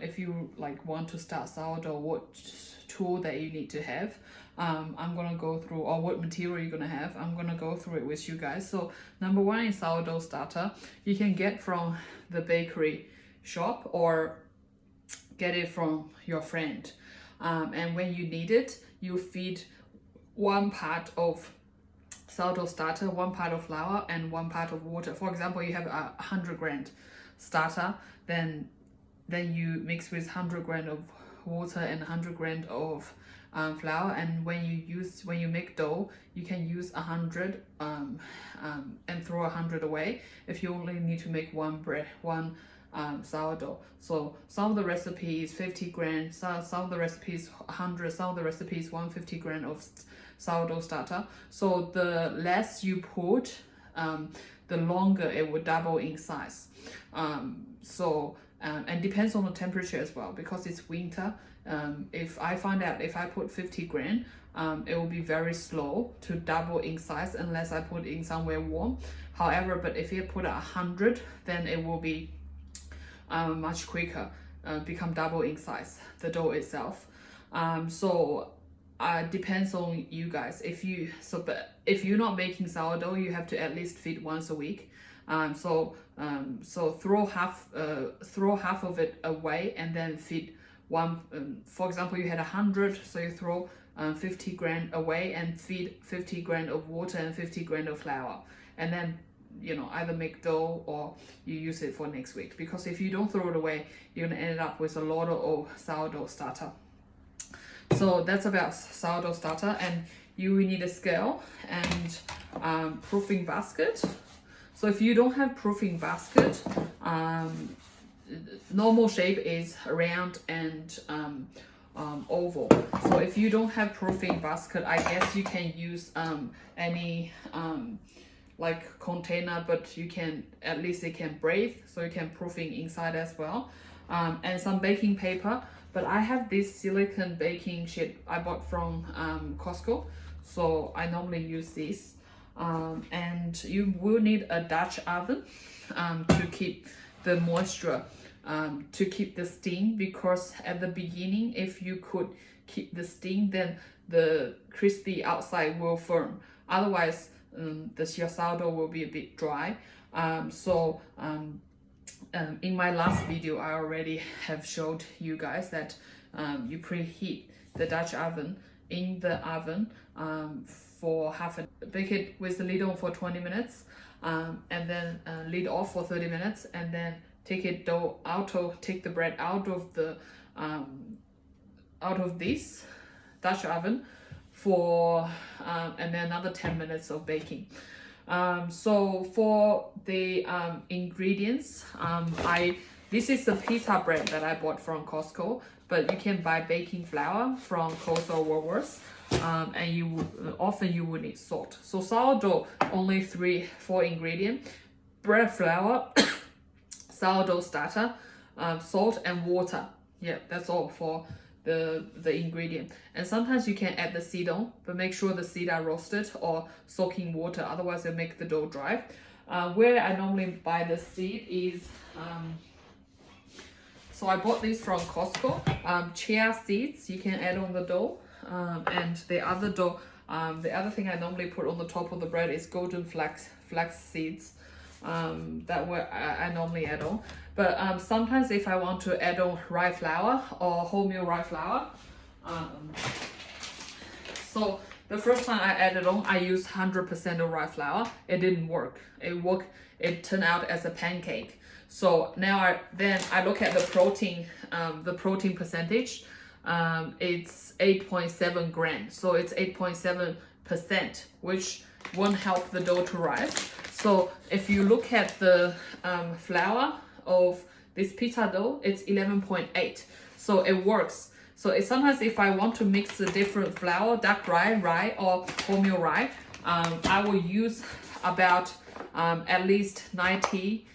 if you like want to start sourdough, what tool that you need to have. I'm gonna go through, or what material you're gonna have. I'm gonna go through it with you guys. So number one is sourdough starter. You can get from the bakery shop or get it from your friend. And when you need it, you feed 1 part of sourdough starter, 1 part of flour, and 1 part of water. For example, you have a 100-gram starter, then you mix with 100 grams of water and 100 grams of flour. And when you make dough, you can use 100 and throw 100 away if you only need to make one sourdough. So some of the recipes 50 grams, some of the recipes 100, some of the recipes 150 grams of sourdough starter. So the less you put, the longer it will double in size. And depends on the temperature as well, because it's winter. If I find out if I put 50 grams, it will be very slow to double in size unless I put it in somewhere warm. However, but if you put 100, then it will be much quicker, become double in size, the dough itself. Depends on you guys. But if you're not making sourdough, you have to at least feed once a week. So throw half of it away and then feed one. For example, you had 100, so you throw 50 grams away and feed 50 grams of water and 50 grams of flour, and then either make dough or you use it for next week. Because if you don't throw it away, you're gonna end up with a lot of sourdough starter. So that's about sourdough starter. And you will need a scale and proofing basket. So if you don't have proofing basket, normal shape is round and oval. So if you don't have proofing basket, I guess you can use any like container, but you can, at least it can breathe, so you can proofing inside as well. And some baking paper. But I have this silicone baking sheet I bought from Costco, so I normally use this. And you will need a Dutch oven to keep the moisture, to keep the steam, because at the beginning, if you could keep the steam, then the crispy outside will firm. Otherwise, your sourdough will be a bit dry. In my last video, I already have showed you guys that you preheat the Dutch oven in the oven for bake it with the lid on for 20 minutes, and then lid off for 30 minutes, and then take the bread out of this Dutch oven for and then another 10 minutes of baking. So for the ingredients, this is the pita bread that I bought from Costco, but you can buy baking flour from Coles or Woolworths, and often you will need salt. So sourdough, only 4 ingredients: bread flour, sourdough starter, salt and water. Yeah, that's all for the ingredient. And sometimes you can add the seed on, but make sure the seed are roasted or soak in water, otherwise it'll make the dough dry. Where I normally buy the seed is so I bought this from Costco. Chia seeds you can add on the dough, and the other thing I normally put on the top of the bread is golden flax seeds. That way I normally add on. But sometimes if I want to add on rye flour or wholemeal rye flour, so the first time I added on, I used 100% of rye flour. It didn't work. It turned out as a pancake. So now I look at the protein percentage. It's 8.7 grams. So it's 8.7%, which won't help the dough to rise. So if you look at the flour of this pita dough, it's 11.8. So it works. So sometimes if I want to mix the different flour, dark rye or wholemeal rye, I will use about at least 80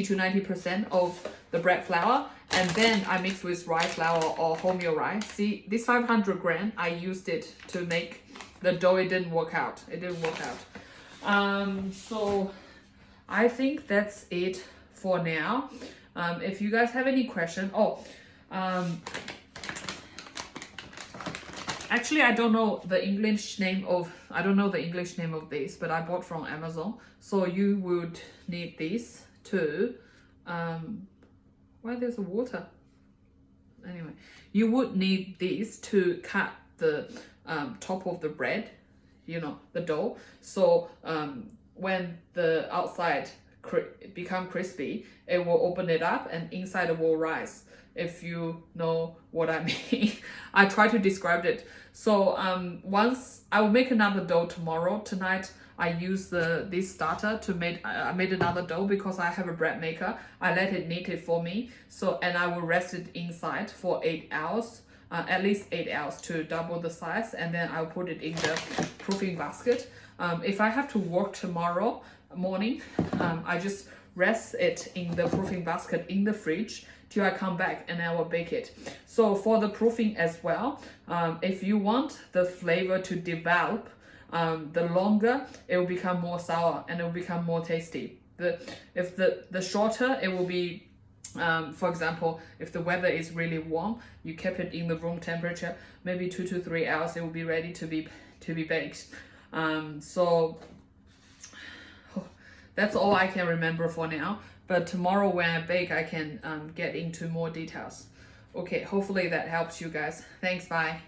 to 90% of the bread flour, and then I mix with rye flour or wholemeal rye. See, this 500 grams, I used it to make the dough. It didn't work out. So I think that's it for now. If you guys have any question, Actually, I don't know the English name of this, but I bought from Amazon. So you would need this to why there's water? Anyway, you would need this to cut the top of the bread, you know, the dough. So when the outside become crispy, it will open it up and inside it will rise. If you know what I mean. I try to describe it. So once I will make another dough tomorrow. Tonight I use this starter to I made another dough because I have a bread maker. I let it knead it for me. So and I will rest it inside for 8 hours. At least 8 hours to double the size, and then I'll put it in the proofing basket. If I have to work tomorrow morning, I just rest it in the proofing basket in the fridge till I come back and I will bake it. So for the proofing as well, if you want the flavor to develop, the longer it will become more sour and it will become more tasty. If the shorter it will be, for example, if the weather is really warm, you keep it in the room temperature, maybe 2 to 3 hours, it will be ready to be baked. So that's all I can remember for now. But tomorrow when I bake, I can get into more details. Okay, hopefully that helps you guys. Thanks, bye.